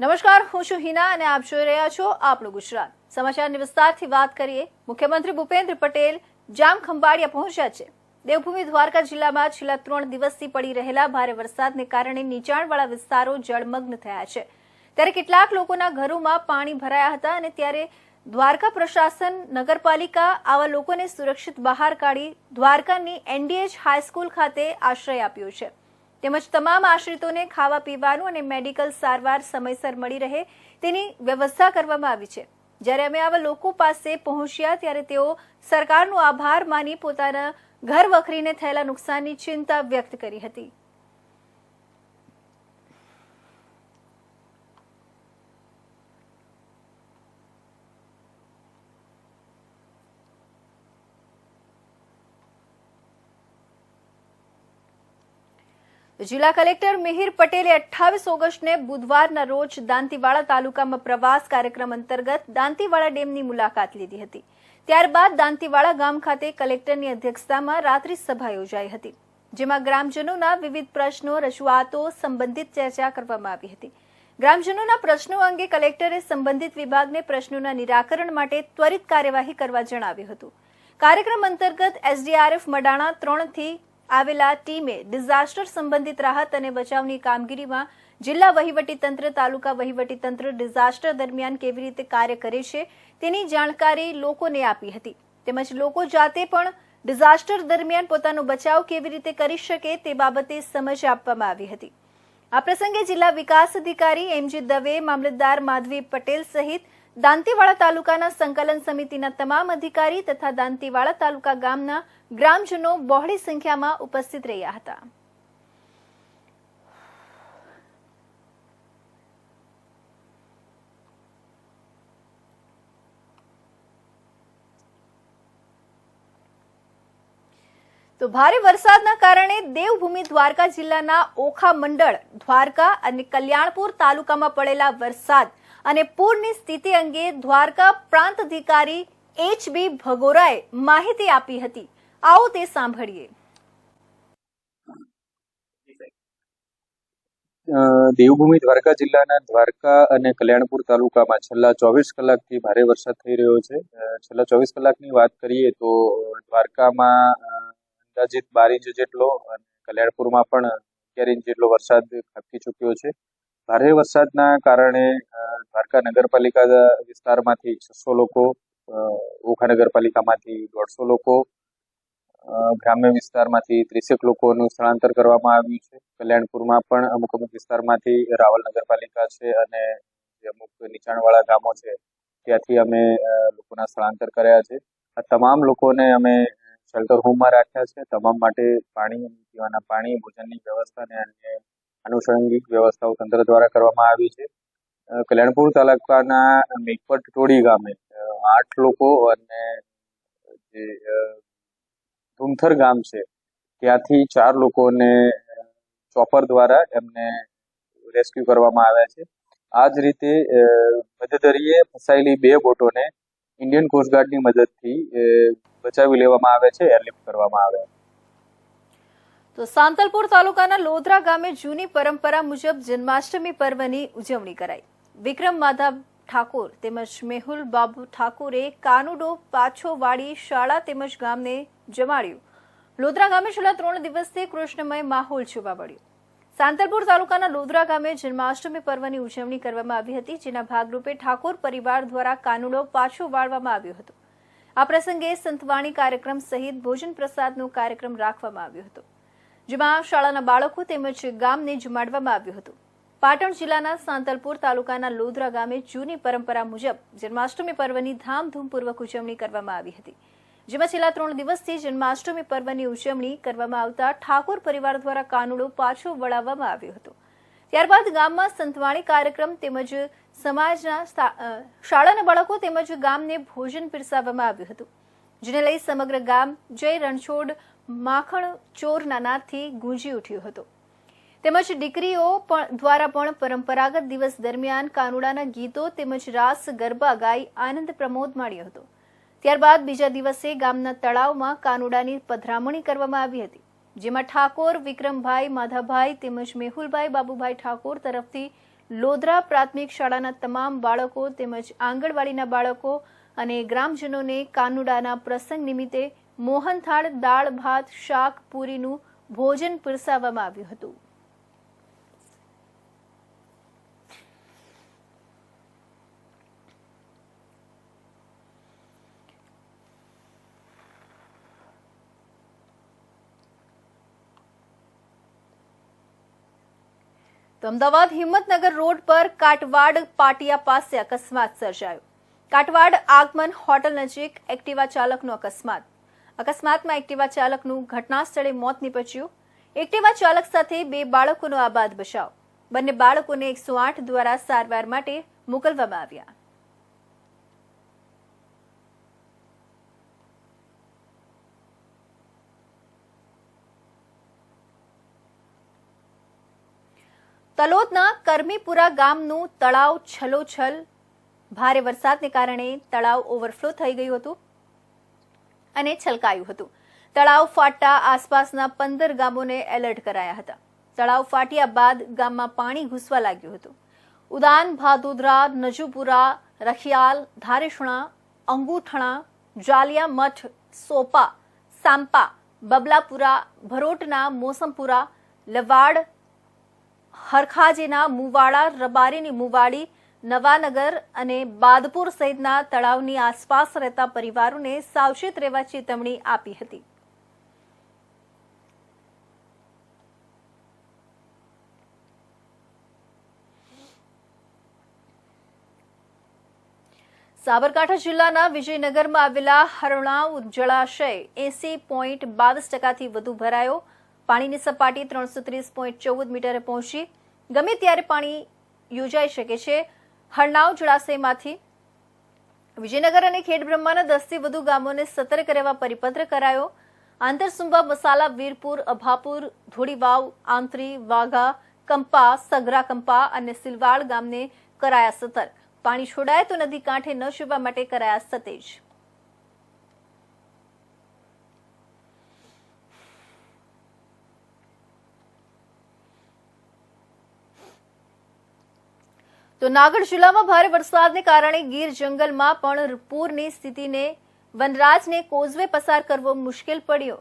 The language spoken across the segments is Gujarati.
નમસ્કાર, હું છું હિના અને આપ જોઈ રહ્યા છો આપણું ગુજરાત. સમાચારની વિસ્તારથી વાત કરીએ. મુખ્યમંત્રી ભૂપેન્દ્ર પટેલ જામખંભાળિયા પહોંચ્યા છે. દેવભૂમિ દ્વારકા જિલ્લામાં છેલ્લા 3 દિવસથી પડી રહેલા ભારે વરસાદને કારણે નીચાણવાળા વિસ્તારો જળમગ્ન થયા છે. ત્યારે કેટલાક લોકોના ઘરોમાં પાણી ભરાયા હતા અને ત્યારે દ્વારકા પ્રશાસન, નગરપાલિકા આવા લોકોને સુરક્ષિત બહાર કાઢી દ્વારકાની NDH હાઈસ્કૂલ ખાતે આશ્રય આપ્યો છે. તેમજ તમામ આશ્રિતોને ખાવા પીવાનું અને મેડિકલ સારવાર સમયસર મળી રહે તેની વ્યવસ્થા કરવામાં આવી છે. જ્યારે અમે આવા લોકો પાસે પહોંચ્યા ત્યારે તેઓ સરકારનો આભાર માની પોતાના ઘર વખરીને થયેલા નુકસાનની ચિંતા વ્યક્ત કરી હતી. જિલ્લા કલેક્ટર મિહિર પટેલે 28 ઓગસ્ટને બુધવારના રોજ દાંતીવાડા તાલુકામાં પ્રવાસ કાર્યક્રમ અંતર્ગત દાંતીવાડા ડેમની મુલાકાત લીધી હતી. ત્યારબાદ દાંતીવાડા ગામ ખાતે કલેક્ટરની અધ્યક્ષતામાં રાત્રિ સભા યોજાઈ હતી, જેમાં ગ્રામજનોના વિવિધ પ્રશ્નો, રજૂઆતો સંબંધિત ચર્ચા કરવામાં આવી હતી. ગ્રામજનોના પ્રશ્નો અંગે કલેક્ટરે સંબંધિત વિભાગને પ્રશ્નોના નિરાકરણ માટે ત્વરિત કાર્યવાહી કરવા જણાવ્યું હતું. કાર્યક્રમ અંતર્ગત SDRF મડાણા 3 થી આવેલા ટીમે ડિઝાસ્ટર સંબંધિત રાહત અને બચાવની કામગીરીમાં જિલ્લા વહીવટીતંત્ર, તાલુકા વહીવટીતંત્ર ડિઝાસ્ટર દરમિયાન કેવી રીતે કાર્ય કરે છે તેની જાણકારી લોકોને આપી હતી. તેમજ લોકો જાતે પણ ડિઝાસ્ટર દરમિયાન પોતાનો બચાવ કેવી રીતે કરી શકે તે બાબતે સમજ આપવામાં આવી હતી. આ પ્રસંગે જિલ્લા વિકાસ અધિકારી MG દવે, મામલતદાર માધવી પટેલ સહિત દાંતીવાડા તાલુકાના સંકલન સમિતિના તમામ અધિકારી તથા દાંતીવાડા તાલુકા ગામના ગ્રામજનો બહોળી સંખ્યામાં ઉપસ્થિત રહ્યા હતા. તો ભારે વરસાદના કારણે દેવભૂમિ દ્વારકા જિલ્લાના ઓખા મંડળ, દ્વારકા અને કલ્યાણપુર તાલુકામાં પડેલા વરસાદ અને પૂરની સ્થિતિ અંગે દ્વારકા પ્રાંત અધિકારી HB ભગોરાએ માહિતી આપી હતી. આવો તે સાંભળીએ. દેવભૂમિ દ્વારકા જિલ્લાના દ્વારકા અને કલ્યાણપુર તાલુકામાં છેલ્લા 24 કલાકથી ભારે વરસાદ થઈ રહ્યો છે. છેલ્લા 24 કલાકની વાત કરીએ તો દ્વારકામાં અંદાજિત 12 ઇંચ જેટલો અને કલ્યાણપુરમાં પણ 11 ઇંચ જેટલો વરસાદ ખાબકી ચૂક્યો છે. ભારે વરસાદના કારણે દ્વારકા નગરપાલિકા વિસ્તારમાંથી 600 લોકો, ઓખા નગરપાલિકામાંથી 150 લોકો, ગ્રામ્ય વિસ્તારમાંથી 30 લોકોનું સ્થળાંતર કરવામાં આવ્યું છે. કલ્યાણપુરમાં પણ અમુક વિસ્તારમાંથી, રાવલ નગરપાલિકા છે અને અમુક નીચાણવાળા ગામો છે ત્યાંથી અમે લોકોના સ્થળાંતર કર્યા છે. આ તમામ લોકોને અમે શેલ્ટર હોમમાં રાખ્યા છે. તમામ માટે પાણી, પીવાના પાણી, ભોજનની વ્યવસ્થા અને અન્ય આનુષંગિક વ્યવસ્થાઓ તંત્ર દ્વારા કરવામાં આવી છે. કલ્યાણપુર તાલુકાના મેઘપટ ટોળી ગામે 8 લોકો અને જે ધુમથર ગામ છે ત્યાંથી 4 લોકોને ચોપર દ્વારા એમને રેસ્ક્યુ કરવામાં આવ્યા છે. આ જ રીતે મધદરિયે ફસાયેલી 2 બોટોને ઇન્ડિયન કોસ્ટગાર્ડની મદદથી બચાવી લેવામાં આવે છે, એરલિફ્ટ કરવામાં આવે છે. તો સાંતલપુર તાલુકાના લોધરા ગામે જૂની પરંપરા મુજબ જન્માષ્ટમી પર્વની ઉજવણી કરાઈ. વિક્રમ માધવ ઠાકોર તેમજ મેહુલ બાબુ ઠાકોરે કાનુડો પાછો વાળી શાળા તેમજ ગામને જમાડ્યું. લોધરા ગામે છેલ્લા 3 દિવસથી કૃષ્ણમય માહોલ જોવા મળ્યો. સાંતલપુર તાલુકાના લોધરા ગામે જન્માષ્ટમી પર્વની ઉજવણી કરવામાં આવી હતી, જેના ભાગરૂપે ઠાકોર પરિવાર દ્વારા કાનુડો પાછો વાળવામાં આવ્યો હતો. આ પ્રસંગે સંતવાણી કાર્યક્રમ સહિત ભોજન પ્રસાદનો કાર્યક્રમ રાખવામાં આવ્યો હતો, જેમાં શાળાના બાળકો તેમજ ગામને જમાડવામાં આવ્યું હતું. પાટણ જિલ્લાના સાંતલપુર તાલુકાના લોધરા ગામે જૂની પરંપરા મુજબ જન્માષ્ટમી પર્વની ધામધૂમપૂર્વક ઉજવણી કરવામાં આવી હતી, જેમાં છેલ્લા 3 દિવસથી જન્માષ્ટમી પર્વની ઉજવણી કરવામાં આવતા ઠાકોર પરિવાર દ્વારા કાનુડો પાછો વળાવવામાં આવ્યો હતો. ત્યારબાદ ગામમાં સંતવાણી કાર્યક્રમ તેમજ સમાજના શાળાના બાળકો તેમજ ગામને ભોજન પીરસાવવામાં આવ્યું હતું, જેને લઈ સમગ્ર ગામ જય રણછોડ માખણ ચોરના નાદથી ગુંજી ઉઠ્યું હતું. તેમજ દીકરીઓ દ્વારા પણ પરંપરાગત દિવસ દરમિયાન કાનુડાના ગીતો તેમજ રાસ ગરબા ગાઈ આનંદ પ્રમોદ માણ્યો હતો. ત્યારબાદ બીજા દિવસે ગામના તળાવમાં કાનુડાની પધરામણી કરવામાં આવી હતી, જેમાં ઠાકોર વિક્રમભાઈ, માધાભાઈ તેમજ મેહુલભાઈ બાબુભાઈ ઠાકોર તરફથી લોધરા પ્રાથમિક શાળાના તમામ બાળકો તેમજ આંગણવાડીના બાળકો અને ગ્રામજનોને કાનુડાના પ્રસંગ નિમિત્તે મોહનથાળ, દાળ, ભાત, શાક, પૂરીનું ભોજન પીરસાવવામાં આવ્યું હતું. તો અમદાવાદ હિંમતનગર રોડ પર કાટવાડ પાટિયા પાસે અકસ્માત સર્જાયો. કાટવાડ આગમન હોટલ નજીક એક્ટિવા ચાલકનો અકસ્માત. અકસ્માતમાં એક્ટિવા ચાલકનું ઘટના સ્થળે મોત નીપજ્યું. એક્ટિવા ચાલક સાથે 2 બાળકોનો આબાદ બચાવ. બંને બાળકોને 108 દ્વારા સારવાર માટે મોકલવામાં આવ્યા. તલોદના કરમીપુરા ગામનું તળાવ છલોછલ. ભારે વરસાદને કારણે તળાવ ઓવરફ્લો થઈ ગયું હતું અને છલકાયું હતું. તળાવ ફાટતા આસપાસના 15 ગામોને એલર્ટ કરાયા હતા. તળાવ ફાટ્યા બાદ ગામમાં પાણી ઘૂસવા લાગ્યું હતું. ઉદાન, ભાદોદરા, નજુપુરા, રખિયાલ, ધારેસણા, અંગુઠણા, જાલિયા મઠ, સોપા, સાંપા, બબલાપુરા, ભરોટના મોસમપુરા, લવાડ, હરખાજેના મુવાડા, રબારીની મુવાડી, નવાનગર અને બાદપુર સહિતના તળાવની આસપાસ રહેતા પરિવારોને સાવચેત રહેવા ચેતવણી આપી હતી. સાબરકાંઠા જિલ્લાના વિજયનગરમાં આવેલા હરણાવ જળાશય 80.22% વધુ ભરાયો. પાણીની સપાટી 330.14 મીટરે પહોંચી. ગમે ત્યારે પાણી યોજાઈ શકે છે. હરણાવ જળાશયમાંથી વિજયનગર અને ખેડબ્રહ્માના 10 થી વધુ ગામોને સતર્ક રહેવા પરિપત્ર કરાયો. આંતરસુંબા, મસાલા, વીરપુર, અભાપુર, ધોળીવાવ, આંતરી, વાઘા, કંપા, સગરા કંપા અને સિલવાડ ગામને કરાયા સતર્ક. પાણી છોડાય તો નદી કાંઠે ન જવા માટે કરાયા સતેજ. તો નાગઢ જિલ્લામાં ભારે વરસાદને કારણે ગીર જંગલમાં પણ પૂરની સ્થિતિને વનરાજને કોઝવે પસાર કરવો મુશ્કેલ પડ્યો.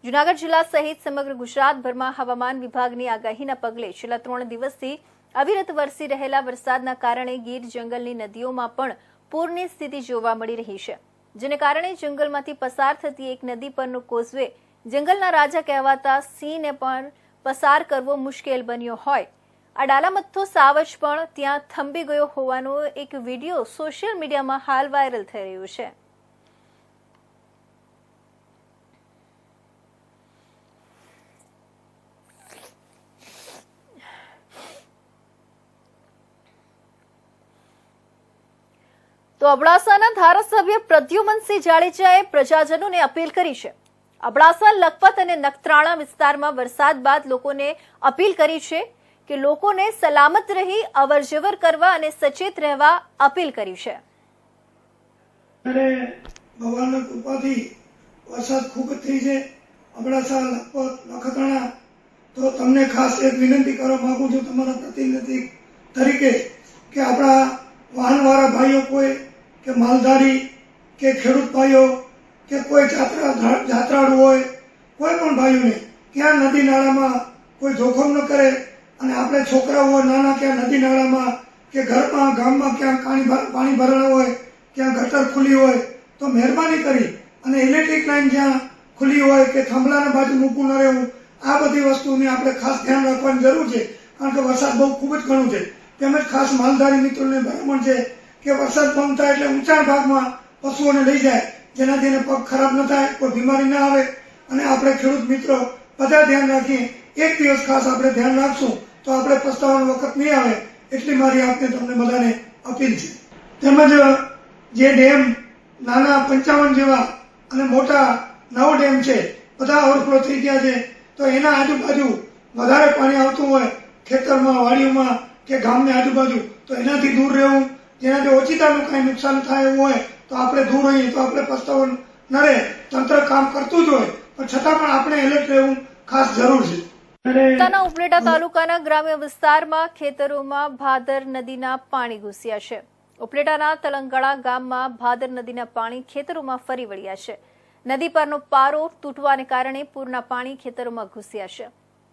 જૂનાગઢ જિલ્લા સહિત સમગ્ર ગુજરાતભરમાં હવામાન વિભાગની આગાહીના પગલે છેલ્લા 3 દિવસથી અવિરત વરસી રહેલા વરસાદના કારણે ગીર જંગલની નદીઓમાં પણ પૂરની સ્થિતિ જોવા મળી રહી છે. જેને કારણે જંગલમાંથી પસાર થતી એક નદી પરનો કોઝવે જંગલના રાજા કહેવાતા સિંહને પણ પસાર કરવો મુશ્કેલ બન્યો હોય. આ ડાલામથ્થો સાવજ પણ ત્યાં થંભી ગયો હોવાનો એક વિડીયો સોશિયલ મીડિયામાં હાલ વાયરલ થઈ રહ્યો છે. તો અબડાસાના ધારાસભ્ય પ્રદ્યુમનસિંહ જાડેજાએ પ્રજાજનોને અપીલ કરી છે. અબડાસા, લખપત અને નખત્રાણા વિસ્તારમાં વરસાદ બાદ લોકોને અપીલ કરી છે કે લોકોને સલામત રહી અવરજવર કરવા અને સચેત રહેવા અપીલ કરી છે. ભગવાનના કૃપાથી વરસાદ ખૂબ જ થઈ છે. અબડાસા, લખપત, નખત્રાણા તો તમને ખાસ એક વિનંતી કરવા માંગુ છું તમારા પ્રતિનિધિ તરીકે કે આપણા વાહનવાળા ભાઈઓ કોઈ કે માલધારી કે ખેડૂત ભાઈઓ કે કોઈ જાત્રાળુ હોય કોઈ પણ ભાઈઓને ક્યાં નદી નાળામાં કોઈ જોખમ ન કરે અને આપણે છોકરાઓ નાના ક્યાં નદી નાળામાં કે ઘરમાં ગામમાં ક્યાં પાણી ભરાણા હોય ક્યાં ગટર ખુલ્લી હોય તો મહેરબાની કરી અને ઇલેક્ટ્રિક લાઈન જ્યાં ખુલ્લી હોય કે થાંભલાના બાજુ મૂકવું ન રહેવું. આ બધી વસ્તુની આપણે ખાસ ધ્યાન રાખવાની જરૂર છે કારણ કે વરસાદ બહુ ખૂબ જ ઘણું છે. તેમજ ખાસ માલધારી મિત્રોને ભલામણ છે કે વરસાદ બંધ થાય એટલે ઊંચાણ ભાગમાં પશુઓને લઈ જાય જેનાથી એને પગ ખરાબ ન થાય, કોઈ બીમારી ના આવે અને આપણે ખેડૂત મિત્રો બધા ધ્યાન રાખીએ. એક દિવસ ખાસ આપણે ધ્યાન રાખશું તો આપણે પસ્તાવાનો વખત નહીં આવે એટલી મારી આપને તમને બધાને અપીલ છે. તેમજ જે ડેમ નાના 55 જેવા અને મોટા 9 ડેમ છે બધા ઓવરફ્લો થઈ ગયા છે તો એના આજુબાજુ વધારે પાણી આવતું હોય ખેતરમાં, વાડીઓમાં કે ગામની આજુબાજુ તો એનાથી દૂર રહેવું. જેનાથી ઓછીતાનું કાંઈ નુકસાન થાય એવું હોય તો આપણે દૂર રહીએ તો આપણે પસ્તાવો ન રહે. તંત્ર કામ કરતું જ હોય પણ છતાં પણ આપણે એલર્ટ રહેવું ખાસ જરૂર છે. જિલ્લાના ઉપલેટા તાલુકાના ગ્રામ્ય વિસ્તારમાં ખેતરોમાં ભાદર નદીના પાણી ઘૂસ્યા છે. ઉપલેટાના તલંગાળા ગામમાં ભાદર નદીના પાણી ખેતરોમાં ફરી વળ્યા છે. નદી પરનો પારો તૂટવાને કારણે પૂરના પાણી ખેતરોમાં ઘૂસ્યા છે.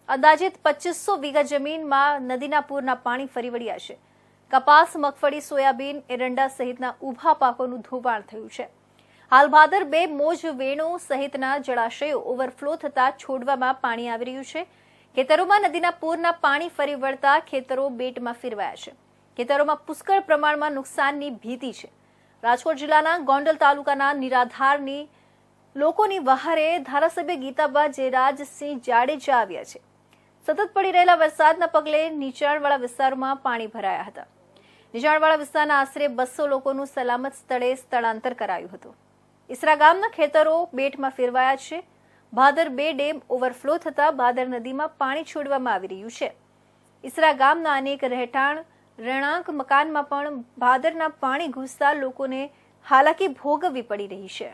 અંદાજિત 2500 વીઘા જમીનમાં નદીના પૂરના પાણી ફરી વળ્યા છે. કપાસ, મગફળી, સોયાબીન, એરંડા સહિતના ઊભા પાકોનું ધોવાણ થયું છે. હાલ ભાદર 2, મોજ, વેણો સહિતના જળાશયો ઓવરફ્લો થતા છોડવામાં પાણી આવી રહ્યું છે. ખેતરોમાં નદીના પૂરના પાણી ફરી વળતા ખેતરો બેટમાં ફેરવાયા છે. ખેતરોમાં પુષ્કળ પ્રમાણમાં નુકસાનની ભીતિ છે. રાજકોટ જિલ્લાના ગોંડલ તાલુકાના નિરાધારની લોકોની વહારે ધારાસભ્ય ગીતાબા જયરાજસિંહ જાડેજા આવ્યા છે. સતત પડી રહેલા વરસાદના પગલે નીચાણવાળા વિસ્તારોમાં પાણી ભરાયા હતા. નીચાણવાળા વિસ્તારના આશરે 200 લોકોનું સલામત સ્થળે સ્થળાંતર કરાયું હતું. ઈસરા ગામના ખેતરો બેટમાં ફેરવાયા છે. ભાદર 2 ડેમ ઓવરફ્લો થતા ભાદર નદીમાં પાણી છોડવામાં આવી રહ્યું છે. ઈસરા ગામના અનેક રહેણાંક મકાનમાં પણ ભાદરના પાણી ઘૂસતા લોકોને હાલાકી ભોગવવી પડી રહી છે.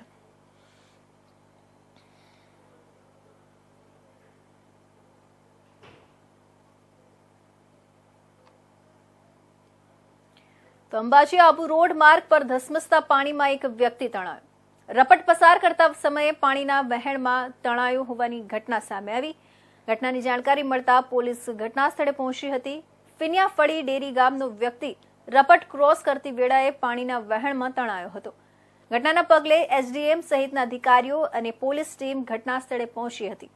તો અંબાજી આબુ રોડ માર્ગ પર ધસમસતા પાણીમાં એક વ્યક્તિ તણાયો. રપટ પસાર કરતા સમયે પાણીના વહેણમાં તણાયો હોવાની ઘટના સામે આવી. ઘટનાની જાણકારી મળતા પોલીસ ઘટના સ્થળે પહોંચી હતી. ફિનિયાફળી ડેરી ગામનો વ્યક્તિ રપટ ક્રોસ કરતી વેળાએ પાણીના વહેણમાં તણાયો હતો. ઘટનાના પગલે એસડીએમ સહિતના અધિકારીઓ અને પોલીસ ટીમ ઘટના સ્થળે પહોંચી હતી.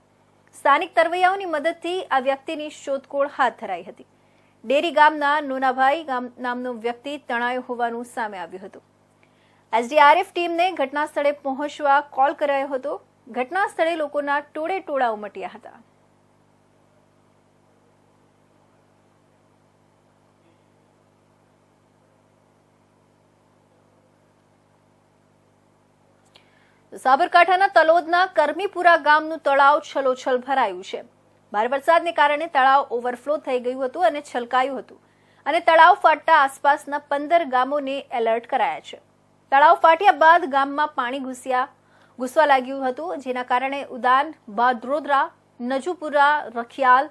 સ્થાનિક તરવૈયાઓની મદદથી આ વ્યક્તિની શોધખોળ હાથ ધરાઈ હતી. ડેરી ગામના નોનાભાઈ નામનો વ્યક્તિ તણાયો હોવાનું સામે આવ્યું હતું. એસડીઆરએફ ટીમને ઘટના સ્થળે પહોંચવા કોલ કરાયો હતો. ઘટના સ્થળે લોકોના ટોળે ટોળા ઉમટ્યા હતા. સાબરકાંઠાના તલોદના કરમીપુરા ગામનું તળાવ છલોછલ ભરાયું છે. ભારે વરસાદને કારણે તળાવ ઓવરફ્લો થઈ ગયું હતું અને છલકાયું હતું અને તળાવ ફાટતા આસપાસના 15 ગામોને એલર્ટ કરાયા છે. તળાવ ફાટ્યા બાદ ગામમાં પાણી ઘૂસવા લાગ્યું હતું, જેના કારણે ઉદાન, બાદરોદરા, નજુપુરા, રખિયાલ,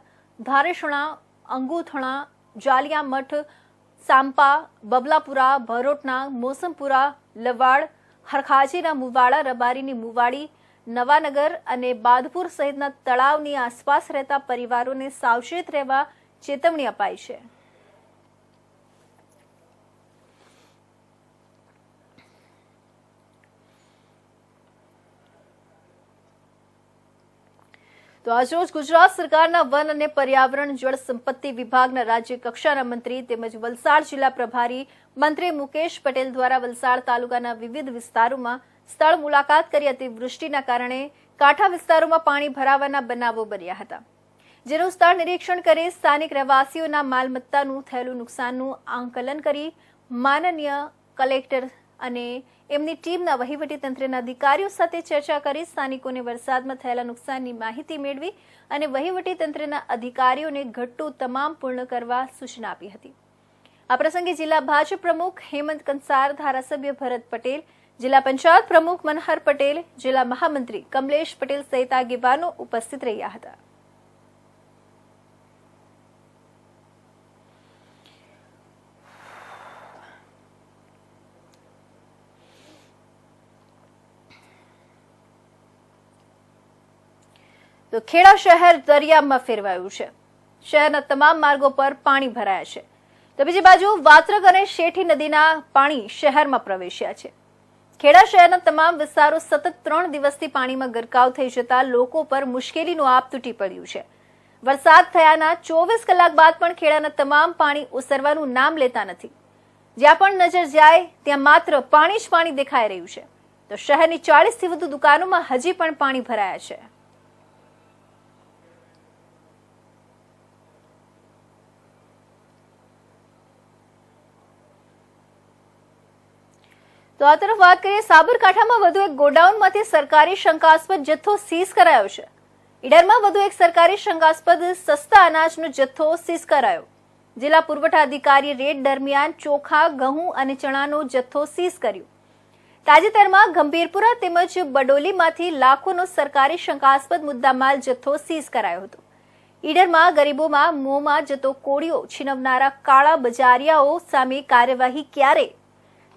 ધારેસણા, અંગુથણા, જાલિયામઠ, સાંપા, બબલાપુરા, ભરોટના, મોસમપુરા, લવાડ, હરખાજીના મુવાડા, રબારીની મુવાડી, નવાનગર અને બાદપુર સહિતના તળાવની આસપાસ રહેતા પરિવારોને સાવચેત રહેવા ચેતવણી અપાઈ છે. તો આજરોજ ગુજરાત સરકારના વન અને પર્યાવરણ જળ સંપત્તિ વિભાગના રાજ્ય કક્ષાના મંત્રી તેમજ વલસાડ જિલ્લા પ્રભારી મંત્રી મુકેશ પટેલ દ્વારા વલસાડ તાલુકાના વિવિધ વિસ્તારોમાં સ્થળ મુલાકાત કરી અતિવૃષ્ટિના કારણે કાંઠા વિસ્તારોમાં પાણી ભરાવાના બનાવો બન્યા હતા. જેનું સ્થળ નિરીક્ષણ કરી સ્થાનિક રહેવાસીઓના માલમત્તાનું થયેલું નુકસાનનું આંકલન કરી માનનીય કલેક્ટર અને એમની ટીમના વહીવટીતંત્રના અધિકારીઓ સાથે ચર્ચા કરી સ્થાનિકોને વરસાદમાં થયેલા નુકસાનની માહિતી મેળવી અને વહીવટીતંત્રના અધિકારીઓને ઘટતું તમામ પૂર્ણ કરવા સૂચના આપી હતી. આ પ્રસંગે જિલ્લા ભાજપ પ્રમુખ હેમંત કંસાર, ધારાસભ્ય ભરત પટેલ, જિલ્લા પંચાયત પ્રમુખ મનહર પટેલ, જિલ્લા મહામંત્રી કમલેશ પટેલ સહિત આગેવાનો ઉપસ્થિત રહ્યા હતા. તો ખેડા શહેર દરિયામાં ફેરવાયું છે. શહેરના તમામ માર્ગો પર પાણી ભરાયા છે. તો બીજી બાજુ વાત્રક અને શેઠી નદીના પાણી શહેરમાં પ્રવેશ્યા છે. ખેડા શહેરના તમામ વિસ્તારો સતત 3 દિવસથી પાણીમાં ગરકાવ થઈ જતા લોકો પર મુશ્કેલીનું આપ તૂટી પડ્યું છે. વરસાદ થયાના 24 કલાક બાદ પણ ખેડાના તમામ પાણી ઓસરવાનું નામ લેતા નથી. જ્યાં પણ નજર જાય ત્યાં માત્ર પાણી જ પાણી દેખાઈ રહ્યું છે. તો શહેરની 40 થી વધુ દુકાનોમાં હજી પણ પાણી ભરાયા છે. તો આ તરફ વાત કરીએ, સાબરકાંઠામાં વધુ એક ગોડાઉનમાંથી સરકારી શંકાસ્પદ જથ્થો સીઝ કરાયો છે. ઈડરમાં વધુ એક સરકારી શંકાસ્પદ સસ્તા અનાજનો જથ્થો સીઝ કરાયો. જિલ્લા પુરવઠા અધિકારીએ રેડ દરમિયાન ચોખા, ઘઉં અને ચણાનો જથ્થો સીઝ કર્યો. તાજેતરમાં ગંભીરપુરા તેમજ બડોલીમાંથી લાખોનો સરકારી શંકાસ્પદ મુદ્દામાલ જથ્થો સીઝ કરાયો હતો. ઈડરમાં ગરીબોમાં મોંમાં જતો કોળિયો છીનવનારા કાળા બજારિયાઓ સામે કાર્યવાહી ક્યારે?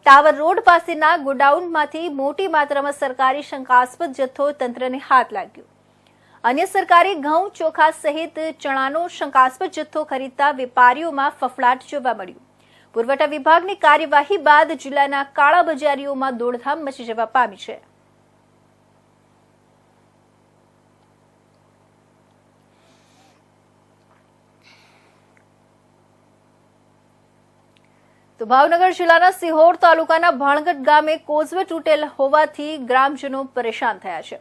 ટાવર રોડ પાસેના ગોડાઉનમાંથી મોટી માત્રામાં સરકારી શંકાસ્પદ જથ્થો તંત્રને હાથ લાગ્યો. અન્ય સરકારી ઘઉં, ચોખા સહિત ચણાનો શંકાસ્પદ જથ્થો ખરીદતા વેપારીઓમાં ફફડાટ જોવા મળ્યું. પુરવઠા વિભાગની કાર્યવાહી બાદ જિલ્લાના કાળા બજારીઓમાં દોડધામ મચી જવા પામી છે. તો ભાવનગર જિલ્લાના સિહોર તાલુકાના ભાણગઢ ગામે કોઝવે તૂટેલ હોવાથી ગ્રામજનો પરેશાન થયા છે.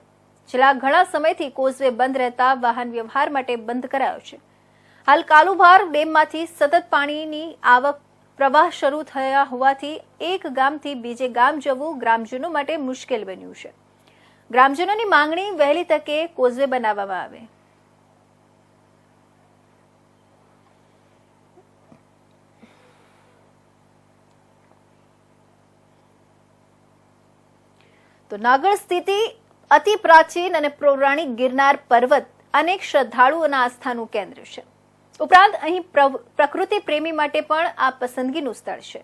છેલ્લા ઘણા સમયથી કોઝવે બંધ રહેતા વાહન વ્યવહાર માટે બંધ કરાયો છે. હાલ કાલુભાર ડેમમાંથી સતત પાણીની આવક પ્રવાહ શરૂ થયા હોવાથી એક ગામથી બીજે ગામ જવું ગ્રામજનો માટે મુશ્કેલ બન્યું છે. ગ્રામજનોની માંગણી વહેલી તકે કોઝવે બનાવવામાં આવે. તો નાગર સ્થિતિ અતિ પ્રાચીન અને પૌરાણિક ગિરનાર પર્વત અનેક શ્રદ્ધાળુઓના આસ્થાનું કેન્દ્ર છે. ઉપરાંત અહીં પ્રકૃતિ પ્રેમી માટે પણ આ પસંદગીનું સ્થળ છે.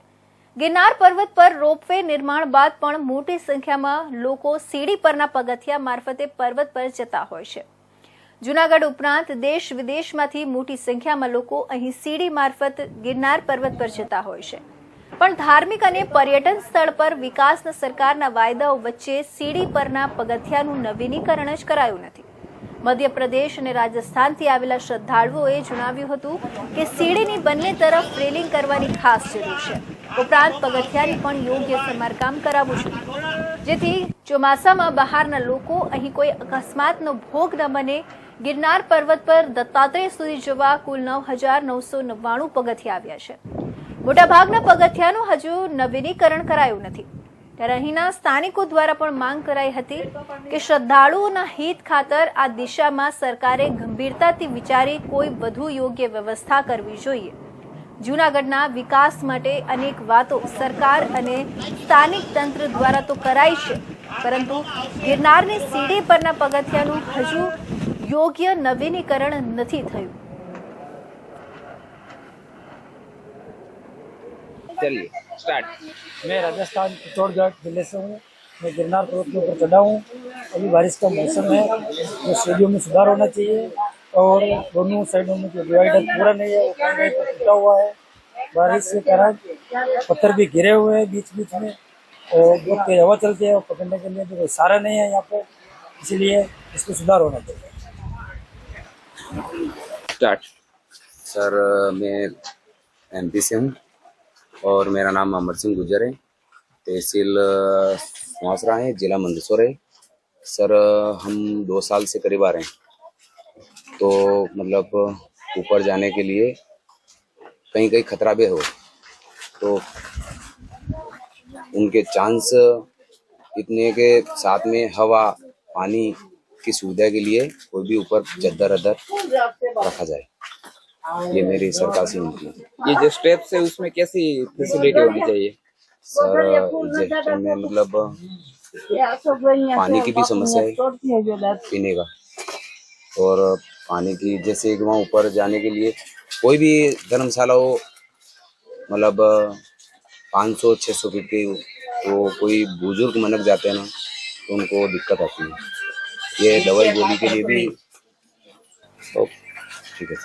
ગિરનાર પર્વત પર રોપવે નિર્માણ બાદ પણ મોટી સંખ્યામાં લોકો સીડી પરના પગથિયા મારફતે પર્વત પર જતા હોય છે. જૂનાગઢ ઉપરાંત દેશ વિદેશમાંથી મોટી સંખ્યામાં લોકો અહીં સીડી મારફત ગિરનાર પર્વત પર જતા હોય છે. પણ ધાર્મિક અને પર્યટન સ્થળ પર વિકાસના સરકારના વાયદાઓ વચ્ચે સીડી પરના પગથિયાનું નવીનીકરણ જ કરાયું નથી. મધ્યપ્રદેશ અને રાજસ્થાનથી આવેલા શ્રદ્ધાળુઓએ જણાવ્યું હતું કે સીડીની બંને તરફ રેલિંગ કરવાની ખાસ જરૂર છે. ઉપરાંત પગથિયાની પણ યોગ્ય સમારકામ કરાવવું જોઈએ, જેથી ચોમાસામાં બહારના લોકો અહીં કોઈ અકસ્માતનો ભોગ ન બને. ગિરનાર પર્વત પર દત્તાત્રેય સુધી જવા કુલ 9,999 પગથિયા આવ્યા છે. મોટાભાગના પગથિયાનું હજુ નવીનીકરણ કરાયું નથી. ત્યારે અહીંના સ્થાનિકો દ્વારા પણ માંગ કરાઈ હતી કે શ્રદ્ધાળુઓના હિત ખાતર આ દિશામાં સરકારે ગંભીરતાથી વિચારી કોઈ વધુ યોગ્ય વ્યવસ્થા કરવી જોઈએ. જૂનાગઢના વિકાસ માટે અનેક વાતો સરકાર અને સ્થાનિક તંત્ર દ્વારા તો કરાઈ છે, પરંતુ ગિરનારની સીડી પરના પગથિયાનું હજુ યોગ્ય નવીનીકરણ નથી થયું. चलिए स्टार्ट। मैं राजस्थान चित्तौड़गढ़ जिले से हूँ। मैं गिरनार पर्वत के ऊपर चढ़ा हूँ। अभी बारिश का मौसम है, तो सीढ़ियों में सुधार होना चाहिए और दोनों साइडों में जो डिवाइडर पूरा नहीं है वो कहीं पर टूटा हुआ है। बारिश के कारण पत्थर भी गिरे हुए हैं बीच बीच में और बहुत तेज हवा चलती है और पकड़ने के लिए जो कोई सहारा नहीं है यहाँ पर, इसीलिए इसको सुधार होना चाहिए। स्टार्ट। सर मैं MP से हूँ और मेरा नाम अमर सिंह गुजर है। तहसील सुहासरा है, जिला मंदसौर है। सर हम 2 साल से करीब आ रहे हैं, तो मतलब ऊपर जाने के लिए कहीं कहीं खतरा भी हो, तो उनके चांस इतने के साथ में हवा पानी की सुविधा के लिए कोई भी ऊपर चद्दर अदर रखा जाए, ये मेरी सरकार से विनती है। ये जो स्टेप्स है उसमें कैसी फैसिलिटी होनी चाहिए? सर जैसे में मतलब पानी की भी समस्या है पीने का, और पानी की जैसे वहाँ ऊपर जाने के लिए कोई भी धर्मशाला हो, मतलब 500-600 फीट की, तो कोई बुजुर्ग मनक जाते हैं ना, तो उनको दिक्कत आती है। ये दवाई गोली के लिए भी ठीक है।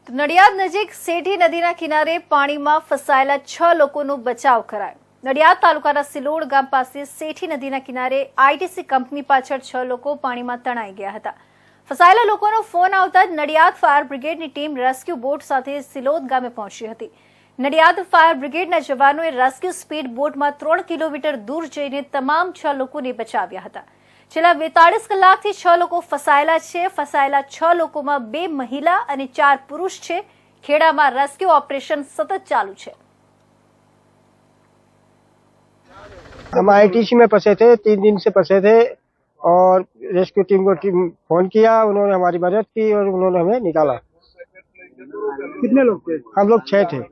નડિયાદ નજીક સેઠી નદીના કિનારે પાણીમાં ફસાયેલા 6 લોકોનો બચાવ કરાયો. નડિયાદ તાલુકાના સિલોડ ગામ પાસે સેઠી નદીના કિનારે આઈટીસી કંપની પાછળ 6 લોકો પાણીમાં તણાઈ ગયા હતા. ફસાયેલા લોકોનો ફોન આવતા જ નડિયાદ ફાયર બ્રિગેડની ટીમ રેસ્ક્યુ બોટ સાથે સિલોદ ગામે પહોંચી હતી. નડિયાદ ફાયર બ્રિગેડના જવાનોએ રેસ્ક્યુ સ્પીડ બોટમાં 3 કિલોમીટર દૂર જઈને તમામ 6 લોકોને બચાવ્યા હતા. છેલ્લા 42 કલાકથી 6 લોકો ફસાયેલા છે. ફસાયેલા 6 લોકોમાં 2 મહિલા અને 4 પુરુષ છે. ખેડામાં રેસ્ક્યુ ઓપરેશન સતત ચાલુ છે. हम आईटीसी में फंसे थे, 3 दिन से फंसे थे और रेस्क्यू टीम को फोन किया, उन्होंने हमारी मदद की और उन्होंने हमें निकाला। कितने लोग थे? हम लोग 6 थे।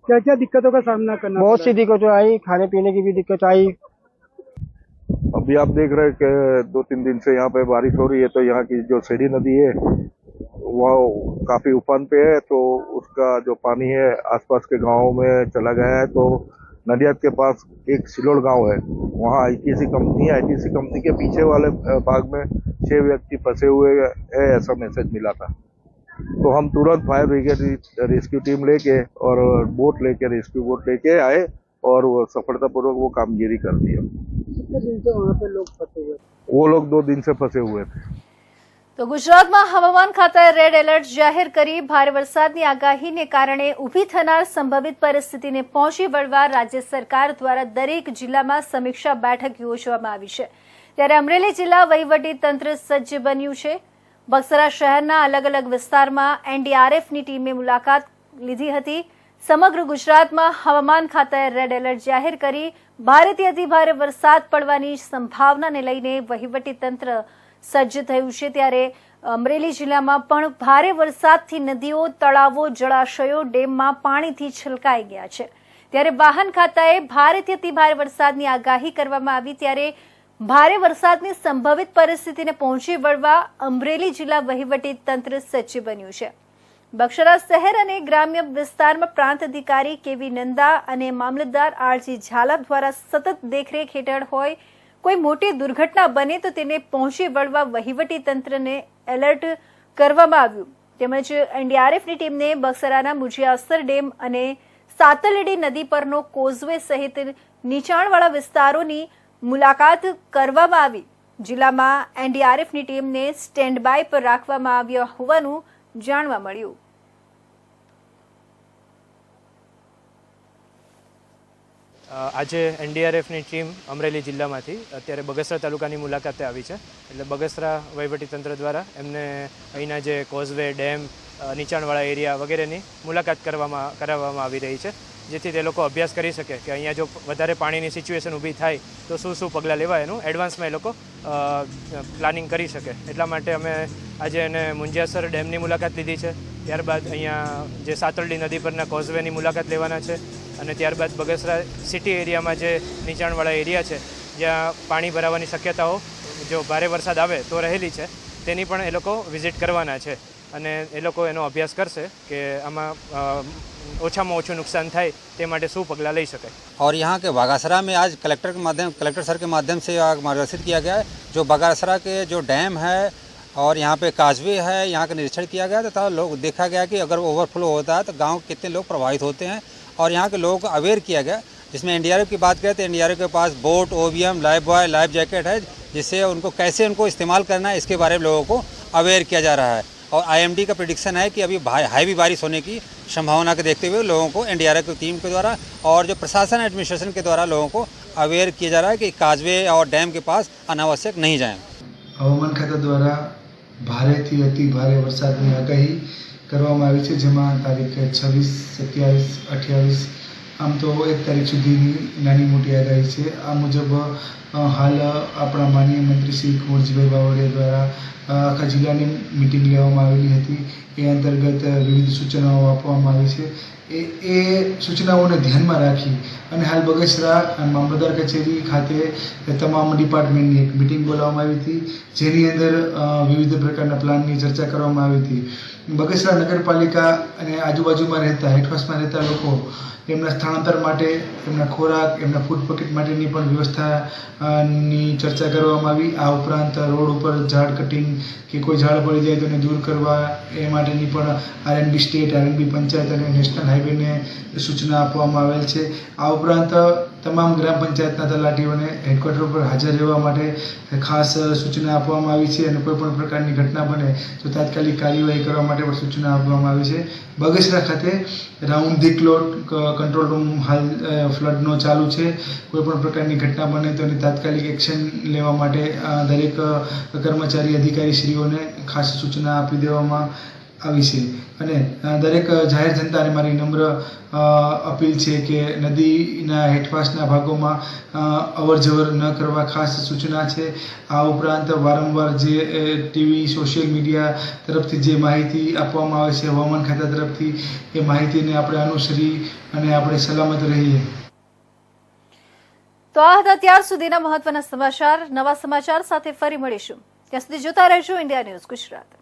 क्या क्या दिक्कतों का सामना करना? बहुत सी दिक्कतें आई, खाने पीने की भी दिक्कत आई, अभी आप देख रहे हैं कि 2-3 दिन से यहाँ पे बारिश हो रही है, तो यहाँ की जो सेड़ी नदी है वो काफी उफान पे है, तो उसका जो पानी है आसपास के गांवों में चला गया है। तो नडियाद के पास एक सिलोड़ गांव है, वहाँ आईटीसी कंपनी है। आईटीसी कंपनी के पीछे वाले भाग में 6 व्यक्ति फंसे हुए हैं, ऐसा मैसेज मिला था। तो हम तुरंत फायर ब्रिगेड रेस्क्यू टीम लेके और बोट लेके, रेस्क्यू बोट लेके आए और वो सफलतापूर्वक वो कामगिरी कर दी। कितने दिन से वहाँ पे लोग फंसे हुए? वो लोग 2 दिन से फंसे हुए थे। તો ગુજરાતમાં હવામાન ખાતાએ રેડ એલર્ટ જાહેર કરી ભારે વરસાદની આગાહીને કારણે ઊભી થનાર સંભવિત પરિસ્થિતિને પહોંચી વળવા રાજ્ય સરકાર દ્વારા દરેક જિલ્લામાં સમીક્ષા બેઠક યોજવામાં આવી છે। ત્યારે અમરેલી જિલ્લા વહીવટી તંત્ર સજ્જ બન્યું છે। બક્સરા શહેરના અલગ અલગ વિસ્તારમાં એનડીઆરએફની ટીમે મુલાકાત લીધી હતી। સમગ્ર ગુજરાતમાં હવામાન ખાતાએ રેડ એલર્ટ જાહેર કરી ભારેથી અતિભારે વરસાદ પડવાની સંભાવનાને લઈને વહીવટી તંત્ર સજ્જ થયું છે। ત્યારે અમરેલી જિલ્લામાં પણ ભારે વરસાદથી નદીઓ, તળાવો, જળાશયો, ડેમમાં પાણીથી છલકાઈ ગયા છે। ત્યારે વાહન ખાતાએ ભારેથી અતિભારે વરસાદની આગાહી કરવામાં આવી। ત્યારે ભારે વરસાદની સંભવિત પરિસ્થિતિને પહોંચી વળવા અમરેલી જિલ્લા વહીવટી તંત્ર સજ્જ બન્યું છે। બક્સરા શહેર અને ગ્રામ્ય વિસ્તારમાં પ્રાંત અધિકારી કેવી નંદા અને મામલતદાર આરજી ઝાલા દ્વારા સતત દેખરેખ હેઠળ હોય। કોઈ મોટી દુર્ઘટના બને તો તેને પહોંચી વળવા વહીવટી તંત્રને એલર્ટ કરવામાં આવ્યું। તેમજ એનડીઆરએફની ટીમને બક્સરાના મુજિયાસર ડેમ અને સાતલડી નદી પરનો કોઝવે સહિત નીચાણવાળા વિસ્તારોની મુલાકાત કરવામાં આવી। જિલ્લામાં એનડીઆરએફની ટીમને સ્ટેન્ડ બાય પર રાખવામાં આવ્યા હોવાનું જાણવા મળ્યું। આજે એનડીઆરએફની ટીમ અમરેલી જિલ્લામાંથી અત્યારે બગસરા તાલુકાની મુલાકાતે આવી છે। એટલે બગસરા વહીવટીતંત્ર દ્વારા એમને અહીંના જે કોઝવે, ડેમ, નીચાણવાળા એરિયા વગેરેની મુલાકાત કરાવવામાં આવી રહી છે, જેથી તે લોકો અભ્યાસ કરી શકે કે અહીંયા જો વધારે પાણીની સિચ્યુએશન ઊભી થાય તો શું પગલાં લેવાય, એનું એડવાન્સમાં એ લોકો પ્લાનિંગ કરી શકે। એટલા માટે અમે આજે એને મુંજિયાસર ડેમની મુલાકાત લીધી છે। ત્યારબાદ અહીંયા જે સાતલડી નદી પરના કોઝવેની મુલાકાત લેવાના છે અને ત્યારબાદ બગસરા સિટી એરિયામાં જે નીચાણવાળા એરિયા છે જ્યાં પાણી ભરાવાની શક્યતાઓ જો ભારે વરસાદ આવે તો રહેલી છે, તેની પણ એ લોકો વિઝિટ કરવાના છે અને એ લોકો એનો અભ્યાસ કરશે કે આમાં ઓછામાં ઓછું નુકસાન થાય તે માટે શું પગલાં લઈ શકાય। और यहाँ के बागासरा में आज कलेक्टर सर के माध्यम से मार्गदर्शित किया गया है। जो बागासरा के जो डैम है और यहाँ पे काजवे है, यहाँ का निरीक्षण किया गया तथा लोग देखा गया कि अगर ओवरफ्लो होता है तो गांव के कितने लोग प्रभावित होते हैं और यहाँ के लोगों को अवेयर किया गया। जिसमें एनडीआरएफ की बात करें तो एनडीआरएफ के पास boat, OVM, life buoy, life jacket है, जिससे उनको कैसे इस्तेमाल करना है इसके बारे में लोगों को अवेयर किया जा रहा है। और आईएमडी का प्रेडिक्शन है कि अभी हैवी बारिश होने की संभावना के देखते हुए लोगों को एनडीआरएफ की टीम के द्वारा और जो प्रशासन एडमिनिस्ट्रेशन के द्वारा लोगों को अवेयर किया जा रहा है कि काजवे और डैम के पास अनावश्यक नहीं जाएं। हवामान खाता द्वारा भारेથી अति भारे वरसादની આગાહી કરવામાં આવી છે, જેમાં તારીખ 26, 27, 28 આમ તો 1 તારીખ સુધીની નાની મોટી આગાહી છે। આ મુજબ હાલ આપણા માનનીય મંત્રી શ્રી કુંવરજીભાઈ બાવળિયા દ્વારા આખા જિલ્લાની મિટિંગ લેવામાં આવેલી હતી। એ અંતર્ગત વિવિધ સૂચનાઓ આપવામાં આવી છે। એ સૂચનાઓને ધ્યાનમાં રાખી અને હાલ બગસરા મામલતદાર કચેરી ખાતે તમામ ડિપાર્ટમેન્ટની એક મિટિંગ બોલાવવામાં આવી હતી, જેની અંદર વિવિધ પ્રકારના પ્લાનની ચર્ચા કરવામાં આવી હતી। બગસરા નગરપાલિકા અને આજુબાજુમાં રહેતા હેઠવાસમાં રહેતા લોકો એમના સ્થળાંતર માટે, એમના ખોરાક, એમના ફૂડ પેકેટ માટેની પણ વ્યવસ્થાની ચર્ચા કરવામાં આવી। આ ઉપરાંત રોડ ઉપર ઝાડ કટિંગ કે કોઈ ઝાડ પડી જાય તો એને દૂર કરવા એ માટેની પણ આરએનબી સ્ટેટ, આરએનબી પંચાયત અને નેશનલ હાઈવેને સૂચના આપવામાં આવેલ છે। આ ઉપરાંત તમામ ગ્રામ પંચાયતના તલાટીઓને હેડક્વાર્ટર પર હાજર રહેવા માટે ખાસ સૂચના આપવામાં આવી છે અને કોઈપણ પ્રકારની ઘટના બને તો તાત્કાલિક કાર્યવાહી કરવા માટે પણ સૂચના આપવામાં આવી છે। બગસરા ખાતે round the clock control room હાલ ફ્લડનો ચાલુ છે। કોઈપણ પ્રકારની ઘટના બને તો એની તાત્કાલિક એક્શન લેવા માટે દરેક કર્મચારી અધિકારીશ્રીઓને ખાસ સૂચના આપી દેવામાં આવી છે। અને દરેક જાહેર જનતાને મારી નમ્ર અપીલ છે કે નદીના હેઠવાસના ભાગોમાં અવરજવર ન કરવા ખાસ સૂચના છે। આ ઉપરાંત વારંવાર જે ટીવી, સોશિયલ મીડિયા તરફથી જે માહિતી આપવામાં આવે છે હવામાન ખાતા તરફથી, એ માહિતીને આપણે અનુસરી અને આપણે સલામત રહીએ। તો આ હતા ત્યાર સુધીના મહત્વના સમાચાર. નવા સમાચાર સાથે ફરી મળીશું. ત્યાં સુધી જોતા રહેજો ઇન્ડિયા ન્યૂઝ ગુજરાત.